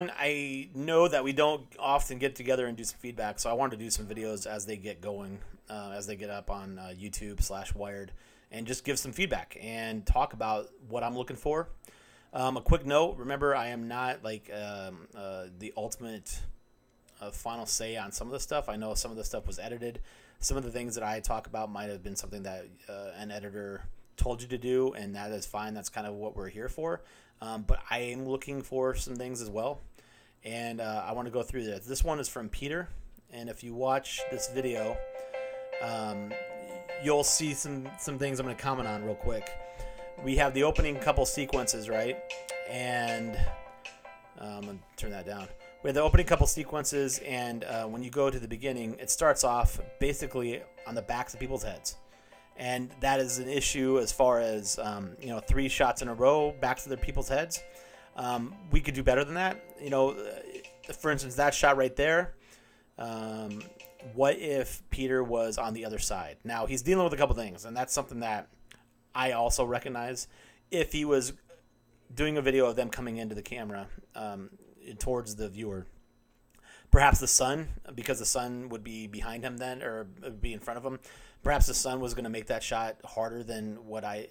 I know that we don't often get together and do some feedback, so I wanted to do some videos as they get going, as they get up on YouTube/Wired, and just give some feedback and talk about what I'm looking for. A quick note: remember, I am not like the ultimate final say on some of the stuff. I know some of the stuff was edited. Some of the things that I talk about might have been something that an editor told you to do, and that is fine. That's kind of what we're here for. But I am looking for some things as well, and I want to go through this. This one is from Peter, and if you watch this video, um, you'll see some things I'm going to comment on real quick. We have the opening couple sequences, right? And I'm going to turn that down. We have the opening couple sequences, and when you go to the beginning, it starts off basically on the backs of people's heads. And that is an issue as far as, 3 shots in a row, backs of the people's heads. We could do better than that. For instance, that shot right there, what if Peter was on the other side? Now, he's dealing with a couple things, and that's something that I also recognize. If he was doing a video of them coming into the camera towards the viewer, perhaps the sun, because the sun would be behind him then, or be in front of him. Perhaps the sun was going to make that shot harder than what I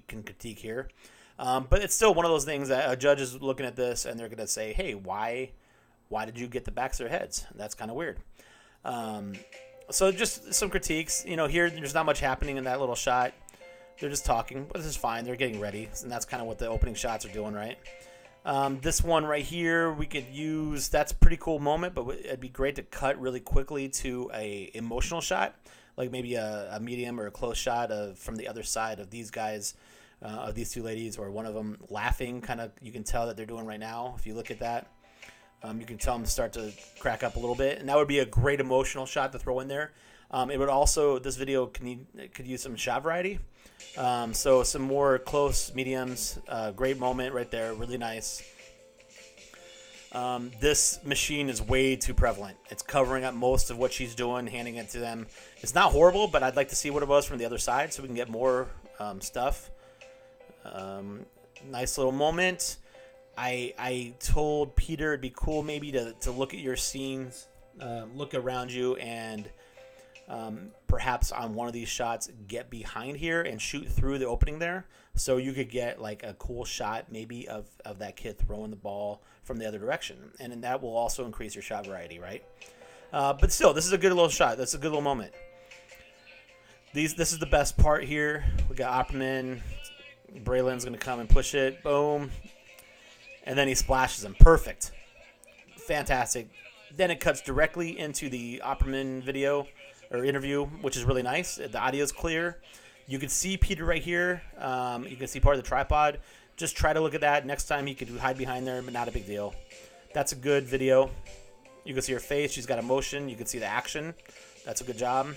can critique here. But it's still one of those things that a judge is looking at this and they're going to say, hey, why did you get the backs of their heads? That's kind of weird. So just some critiques. Here there's not much happening in that little shot. They're just talking, but this is fine. They're getting ready, and that's kind of what the opening shots are doing, right? This one right here, we could use. That's a pretty cool moment, but it'd be great to cut really quickly to a emotional shot, like maybe a medium or a close shot from the other side of these guys, of these two ladies, or one of them laughing. Kind of, you can tell that they're doing right now. If you look at that, you can tell them to start to crack up a little bit, and that would be a great emotional shot to throw in there. It would also, this video could use some shot variety. So some more close mediums, great moment right there, really nice. This machine is way too prevalent. It's covering up most of what she's doing, handing it to them. It's not horrible, but I'd like to see what it was from the other side so we can get more stuff. Nice little moment. I told Peter it'd be cool maybe to look at your scenes, look around you, and perhaps on one of these shots get behind here and shoot through the opening there, so you could get like a cool shot maybe of that kid throwing the ball from the other direction, and then that will also increase your shot variety, right? But still, this is a good little shot. That's a good little moment. This is the best part here. We got Opperman. Braylon's going to come and push it. Boom. And then he splashes him. Perfect. Fantastic. Then it cuts directly into the Opperman video or interview, which is really nice. The audio is clear. You can see Peter right here. You can see part of the tripod. Just try to look at that. Next time he could hide behind there, but not a big deal. That's a good video. You can see her face. She's got emotion. You can see the action. That's a good job.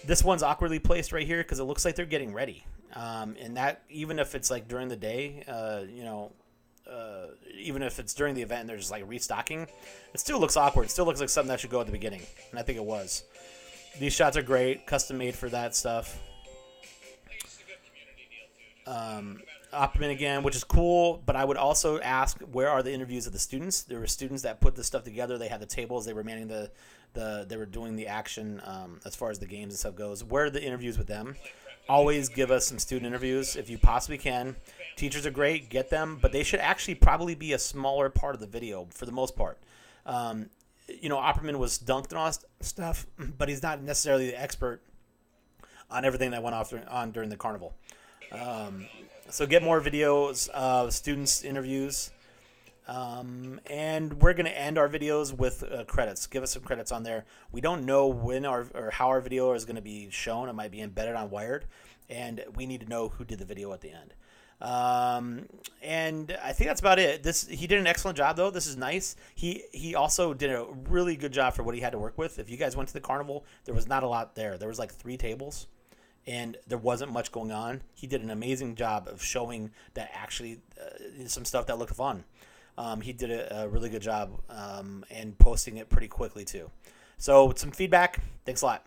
This one's awkwardly placed right here because it looks like they're getting ready. And that, even if it's like during the day, even if it's during the event and they're just like restocking, it still looks awkward. It still looks like something that should go at the beginning. And I think it was. These shots are great, custom made for that stuff. Opperman again, which is cool, but I would also ask, where are the interviews of the students? There were students that put this stuff together. They had the tables. They were manning they were doing the action as far as the games and stuff goes. Where are the interviews with them? Always give us some student interviews if you possibly can. Teachers are great, get them, but they should actually probably be a smaller part of the video for the most part. Opperman was dunked and all that stuff, but he's not necessarily the expert on everything that went on during the carnival. So get more videos of students' interviews. And we're going to end our videos with credits. Give us some credits on there. We don't know when or how our video is going to be shown. It might be embedded on Wired, and we need to know who did the video at the end. And I think that's about it. He did an excellent job, though. This is nice. He also did a really good job for what he had to work with. If you guys went to the carnival, there was not a lot there. There was like 3 tables, and there wasn't much going on. He did an amazing job of showing that actually some stuff that looked fun. He did a really good job and posting it pretty quickly, too. So some feedback. Thanks a lot.